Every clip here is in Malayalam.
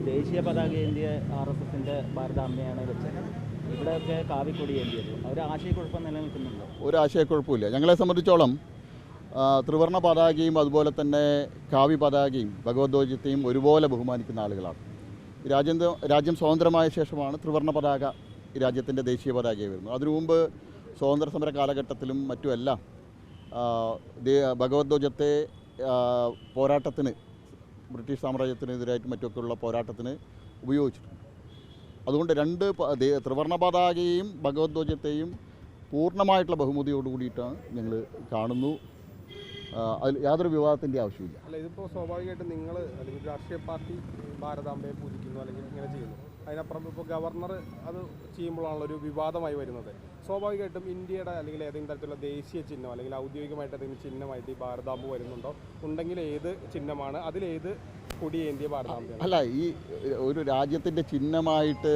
ദേശീയ പതാക ഏന്തിയ RSSന്റെ ഭാരതാംബയാണ് വെച്ചത്. ഇവിടെയൊക്കെ കാവിക്കൊടി ഏന്തിയത്. ഒരു ആശയക്കുഴപ്പം നിലനിൽക്കുന്നുണ്ടോ? ഒരു ആശയക്കുഴപ്പമില്ല. ഞങ്ങളെ സംബന്ധിച്ചോളം ത്രിവർണ്ണ പതാകയും അതുപോലെ തന്നെ കാവി പതാകയും ഭഗവദ്ധ്വജത്തെയും ഒരുപോലെ ബഹുമാനിക്കുന്ന ആളുകളാണ്. രാജ്യം സ്വതന്ത്രമായ ശേഷമാണ് ത്രിവർണ്ണ പതാക ഈ രാജ്യത്തിൻ്റെ ദേശീയ പതാകയായി വരുന്നത്. അതിനു മുമ്പ് സ്വാതന്ത്ര്യ സമര കാലഘട്ടത്തിലും മറ്റുമെല്ലാം ഭഗവദ്ധ്വജത്തെ പോരാട്ടത്തിന്, ബ്രിട്ടീഷ് സാമ്രാജ്യത്തിനെതിരായിട്ട് മറ്റൊക്കെയുള്ള പോരാട്ടത്തിന് ഉപയോഗിച്ചിട്ടുണ്ട്. അതുകൊണ്ട് ത്രിവർണ്ണ പതാകയെയും ഭഗവദ്ധ്വജത്തെയും പൂർണ്ണമായിട്ടുള്ള ബഹുമതിയോട് കൂടിയിട്ടാണ് ഞങ്ങൾ കാണുന്നു. അതിൽ യാതൊരു വിവാദത്തിൻ്റെ ആവശ്യമില്ല. അല്ല, ഇതിപ്പോൾ സ്വാഭാവികമായിട്ടും നിങ്ങൾ അല്ലെങ്കിൽ രാഷ്ട്രീയ പാർട്ടി ഭാരതാംബയെ പൂജിക്കുന്നു അല്ലെങ്കിൽ ഇങ്ങനെ ചെയ്യുന്നു. അതിനപ്പുറം ഇപ്പോൾ ഗവർണർ അത് ചെയ്യുമ്പോഴാണല്ലോ ഒരു വിവാദമായി വരുന്നത്. സ്വാഭാവികമായിട്ടും ഇന്ത്യയുടെ അല്ലെങ്കിൽ ഏതെങ്കിലും തരത്തിലുള്ള ദേശീയ ചിഹ്നം അല്ലെങ്കിൽ ഔദ്യോഗികമായിട്ട് ഏതെങ്കിലും ചിഹ്നമായിട്ട് ഈ ഭാരതാംബ വരുന്നുണ്ടോ? ഉണ്ടെങ്കിൽ ഏത് ചിഹ്നമാണ്? അതിലേത് കൊടിയേന്തിയ ഭാരതാംബയാണ്? അല്ല, ഈ ഒരു രാജ്യത്തിൻ്റെ ചിഹ്നമായിട്ട്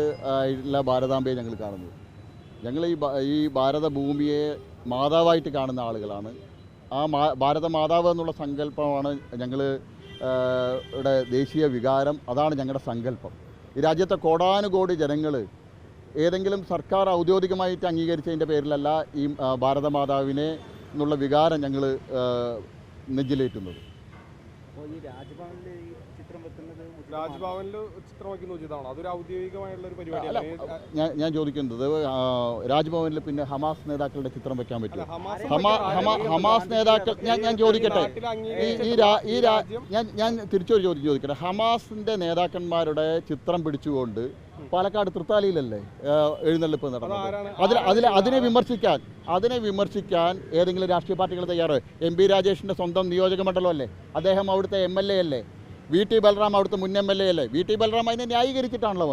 ഉള്ള ഭാരതാംബയെ ഞങ്ങൾ കാണുന്നത്. ഞങ്ങൾ ഈ ഭാരതഭൂമിയെ മാതാവായിട്ട് കാണുന്ന ആളുകളാണ്. ആ ഭാരത മാതാവ് എന്നുള്ള സങ്കല്പമാണ് ഞങ്ങൾ ഇവിടെ ദേശീയ വികാരം. അതാണ് ഞങ്ങളുടെ സങ്കല്പം. ഈ രാജ്യത്തെ കോടാനുകോടി ജനങ്ങൾ ഏതെങ്കിലും സർക്കാർ ഔദ്യോഗികമായിട്ട് അംഗീകരിച്ചതിൻ്റെ പേരിലല്ല ഈ ഭാരതമാതാവിനെ എന്നുള്ള വികാരം ഞങ്ങൾ നെഞ്ചിലേറ്റുന്നത്. രാജ്ഭവനിൽ ചിത്രം വയ്ക്കുന്ന ഉചിതമാണ്. അതൊരു ഔദ്യോഗികമായുള്ള ഒരു പരിപാടിയല്ല. ഞാൻ ചോദിക്കുന്നത്, രാജ്ഭവനിൽ പിന്നെ ഹമാസ് നേതാക്കളുടെ ചിത്രം വെക്കാൻ പറ്റും? ഹമാസ് നേതാക്കൾ ഞാൻ ചോദിക്കട്ടെ, ഞാൻ തിരിച്ചൊരു ചോദ്യം ചോദിക്കട്ടെ. ഹമാസിന്റെ നേതാക്കന്മാരുടെ ചിത്രം പിടിച്ചുകൊണ്ട് പാലക്കാട് തൃത്താലയിലല്ലേ എഴുന്നള്ളിപ്പ് നടന്നത്? അതിനെ വിമർശിക്കാൻ ഏതെങ്കിലും രാഷ്ട്രീയ പാർട്ടികൾ തയ്യാറ്? MP രാജേഷിന്റെ സ്വന്തം നിയോജക മണ്ഡലമല്ലേ, അദ്ദേഹം അവിടുത്തെ MLA അല്ലേ, VT ബൽറാം അവിടുത്തെ മുൻ MLA അല്ലേ. VT ബൽറാം അതിനെ ന്യായീകരിച്ചിട്ടാണല്ലോ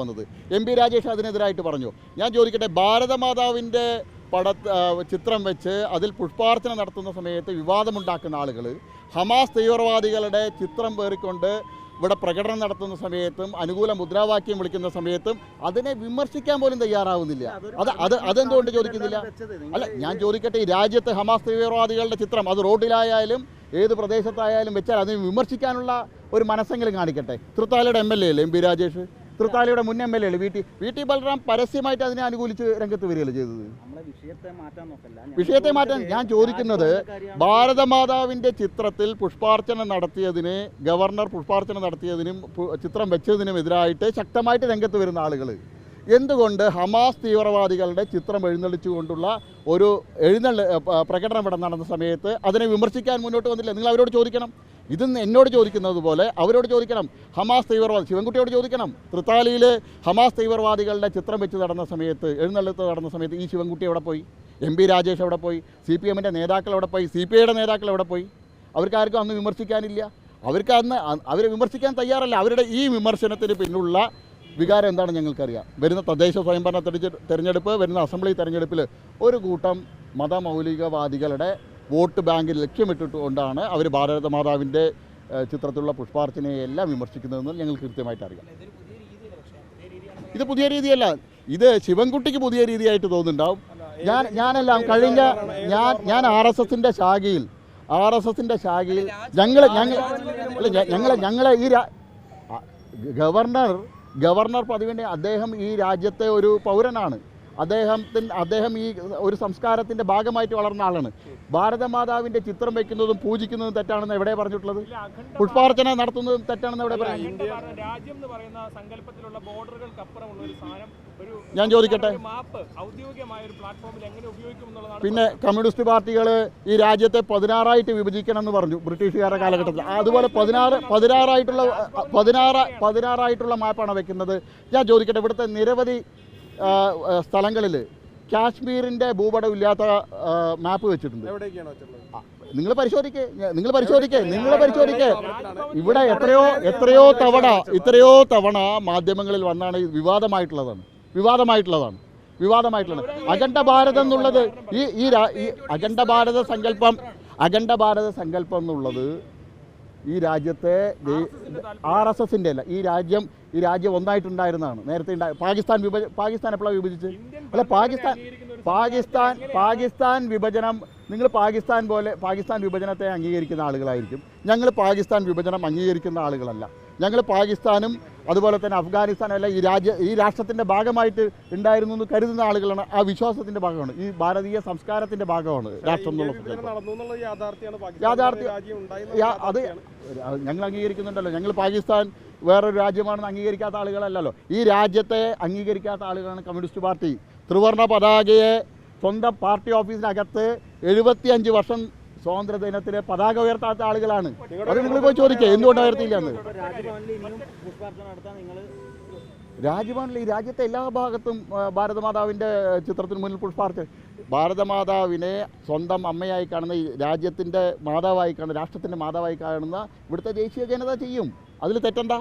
വന്നത്. MP രാജേഷ് അതിനെതിരായിട്ട് പറഞ്ഞു. ഞാൻ ചോദിക്കട്ടെ, ഭാരതമാതാവിൻ്റെ ചിത്രം വെച്ച് അതിൽ പുഷ്പാർച്ചന നടത്തുന്ന സമയത്ത് വിവാദമുണ്ടാക്കുന്ന ആളുകൾ ഹമാസ് തീവ്രവാദികളുടെ ചിത്രം പേറിക്കൊണ്ട് ഇവിടെ പ്രകടനം നടത്തുന്ന സമയത്തും അനുകൂല മുദ്രാവാക്യം വിളിക്കുന്ന സമയത്തും അതിനെ വിമർശിക്കാൻ പോലും തയ്യാറാവുന്നില്ല. അതെന്തുകൊണ്ട് ചോദിക്കുന്നില്ല? അല്ല, ഞാൻ ചോദിക്കട്ടെ, ഈ രാജ്യത്ത് ഹമാസ് തീവ്രവാദികളുടെ ചിത്രം അത് റോഡിലായാലും ഏത് പ്രദേശത്തായാലും വെച്ചാൽ അതിനെ വിമർശിക്കാനുള്ള ഒരു മനസ്സെങ്കിലും കാണിക്കട്ടെ. തൃത്താലയുടെ MLA അല്ലേ MP രാജേഷ്, തൃത്താലയുടെ മുൻ MLA അല്ലേ VT ബൽറാം പരസ്യമായിട്ട് അതിനെ അനുകൂലിച്ച് രംഗത്ത് വരികയല്ലേ ചെയ്തത്? വിഷയത്തെ മാറ്റാൻ ഞാൻ ചോദിക്കുന്നത്, ഭാരതമാതാവിൻ്റെ ചിത്രത്തിൽ ഗവർണർ പുഷ്പാർച്ചന നടത്തിയതിനും ചിത്രം വെച്ചതിനും എതിരായിട്ട് ശക്തമായിട്ട് രംഗത്ത് വരുന്ന ആളുകൾ എന്തുകൊണ്ട് ഹമാസ് തീവ്രവാദികളുടെ ചിത്രം എഴുന്നള്ളിച്ചുകൊണ്ടുള്ള ഒരു പ്രകടനം ഇവിടെ നടന്ന സമയത്ത് അതിനെ വിമർശിക്കാൻ മുന്നോട്ട് വന്നില്ല? നിങ്ങൾ അവരോട് ചോദിക്കണം. ഇത് എന്നോട് ചോദിക്കുന്നത് പോലെ അവരോട് ചോദിക്കണം. ഹമാസ് തീവ്രവാദി ശിവൻകുട്ടിയോട് ചോദിക്കണം. തൃത്താലയിൽ ഹമാസ് തീവ്രവാദികളുടെ ചിത്രം വെച്ച് നടന്ന സമയത്ത്, എഴുന്നള്ളത്ത് നടന്ന സമയത്ത് ഈ ശിവൻകുട്ടി എവിടെ പോയി? MP രാജേഷ് എവിടെ പോയി? CPMൻ്റെ നേതാക്കൾ എവിടെ പോയി? CPIയുടെ നേതാക്കൾ എവിടെ പോയി? അവർക്കാർക്കും അന്ന് വിമർശിക്കാനില്ല. അവരെ വിമർശിക്കാൻ തയ്യാറല്ല. അവരുടെ ഈ വിമർശനത്തിന് പിന്നുള്ള വികാരം എന്താണ് ഞങ്ങൾക്കറിയാം. വരുന്ന തദ്ദേശ സ്വയംഭരണ തെരഞ്ഞെടുപ്പ്, വരുന്ന അസംബ്ലി തെരഞ്ഞെടുപ്പിൽ ഒരു കൂട്ടം മതമൗലികവാദികളുടെ വോട്ട് ബാങ്കിൽ ലക്ഷ്യമിട്ടിട്ടുകൊണ്ടാണ് അവർ ഭാരതമാതാവിൻ്റെ ചിത്രത്തിലുള്ള പുഷ്പാർച്ചനയെല്ലാം വിമർശിക്കുന്നതെന്ന് ഞങ്ങൾക്ക് കൃത്യമായിട്ട് അറിയാം. ഇത് പുതിയ രീതിയല്ല. ഇത് ശിവൻകുട്ടിക്ക് പുതിയ രീതിയായിട്ട് തോന്നുന്നുണ്ടാവും. ഞാൻ RSSന്റെ ശാഖയിൽ ഞങ്ങളെ ഈ ഗവർണർ പദവിൻ്റെ അദ്ദേഹം ഈ രാജ്യത്തെ ഒരു പൗരനാണ്. അദ്ദേഹം ഈ ഒരു സംസ്കാരത്തിൻ്റെ ഭാഗമായിട്ട് വളർന്ന ആളാണ്. ഭാരതമാതാവിൻ്റെ ചിത്രം വയ്ക്കുന്നതും പൂജിക്കുന്നതും തെറ്റാണെന്ന് എവിടെ പറഞ്ഞിട്ടുള്ളത്? പുഷ്പാർച്ചന നടത്തുന്നതും തെറ്റാണെന്ന് എവിടെ പറഞ്ഞു? ഞാൻ ചോദിക്കട്ടെ, പിന്നെ കമ്മ്യൂണിസ്റ്റ് പാർട്ടികൾ ഈ രാജ്യത്തെ 16ആയിട്ട് വിഭജിക്കണം എന്ന് പറഞ്ഞു ബ്രിട്ടീഷുകാരുടെ കാലഘട്ടത്തിൽ. അതുപോലെ 16ആയിട്ടുള്ള മാപ്പാണ് വെക്കുന്നത്. ഞാൻ ചോദിക്കട്ടെ, ഇവിടുത്തെ നിരവധി സ്ഥലങ്ങളിൽ കാശ്മീരിൻ്റെ ഭൂപടം ഇല്ലാത്ത മാപ്പ് വെച്ചിട്ടുണ്ട്. നിങ്ങൾ പരിശോധിക്കേ. ഇവിടെ എത്രയോ തവണ മാധ്യമങ്ങളിൽ വന്നാണ് വിവാദമായിട്ടുള്ളതാണ്. അഖണ്ഡ ഭാരതം എന്നുള്ളത് ഈ അഖണ്ഡ ഭാരത സങ്കല്പം എന്നുള്ളത് ഈ രാജ്യത്തെ RSSൻ്റെ അല്ല, ഈ രാജ്യം ഒന്നായിട്ടുണ്ടായിരുന്നതാണ്. നേരത്തെ പാകിസ്ഥാൻ എപ്പോഴാണ് വിഭജിച്ച്? അല്ല, പാകിസ്ഥാൻ വിഭജനം, നിങ്ങൾ പാകിസ്ഥാൻ വിഭജനത്തെ അംഗീകരിക്കുന്ന ആളുകളായിരിക്കും. ഞങ്ങൾ പാകിസ്ഥാൻ വിഭജനം അംഗീകരിക്കുന്ന ആളുകളല്ല. ഞങ്ങൾ പാകിസ്ഥാനും അതുപോലെ തന്നെ അഫ്ഗാനിസ്ഥാനും എല്ലാം ഈ രാഷ്ട്രത്തിൻ്റെ ഭാഗമായിട്ട് ഉണ്ടായിരുന്നു എന്ന് കരുതുന്ന ആളുകളാണ്. ആ വിശ്വാസത്തിൻ്റെ ഭാഗമാണ്, ഈ ഭാരതീയ സംസ്കാരത്തിൻ്റെ ഭാഗമാണ് രാഷ്ട്രം എന്നുള്ള സങ്കല്പം. നടന്നു എന്നുള്ള യാഥാർത്ഥ്യമാണ് യാഥാർത്ഥ്യം രാജ്യം ഉണ്ടായി അത് ഞങ്ങൾ അംഗീകരിക്കുന്നുണ്ടല്ലോ. ഞങ്ങൾ പാകിസ്ഥാൻ വേറൊരു രാജ്യമാണെന്ന് അംഗീകരിക്കാത്ത ആളുകളല്ലല്ലോ. ഈ രാജ്യത്തെ അംഗീകരിക്കാത്ത ആളുകളാണ് കമ്മ്യൂണിസ്റ്റ് പാർട്ടി. ത്രിവർണ്ണ പതാകയെ സ്വന്തം പാർട്ടി ഓഫീസിനകത്ത് 75 വർഷം സ്വാതന്ത്ര്യ ദിനത്തിലെ പതാക ഉയർത്താത്ത ആളുകളാണ്. അത് നിങ്ങൾ പോയി ചോദിക്കുക എന്തുകൊണ്ടാണ് ഉയർത്തിയില്ല എന്ന്. രാജ്ഭവനിൽ ഇനിയും പുഷ്പാർച്ചന നടത്താൻ നിങ്ങൾ രാജ്ഭവനിൽ ഈ രാജ്യത്തെ എല്ലാ ഭാഗത്തും ഭാരതമാതാവിൻ്റെ ചിത്രത്തിന് മുന്നിൽ പുഷ്പാർച്ചന. ഭാരതമാതാവിനെ സ്വന്തം അമ്മയായി കാണുന്ന, ഈ രാജ്യത്തിൻ്റെ മാതാവായി കാണുന്ന, രാഷ്ട്രത്തിൻ്റെ മാതാവായി കാണുന്ന ഇവിടുത്തെ ദേശീയ ജനത ചെയ്യും. അതിൽ തെറ്റെന്താ?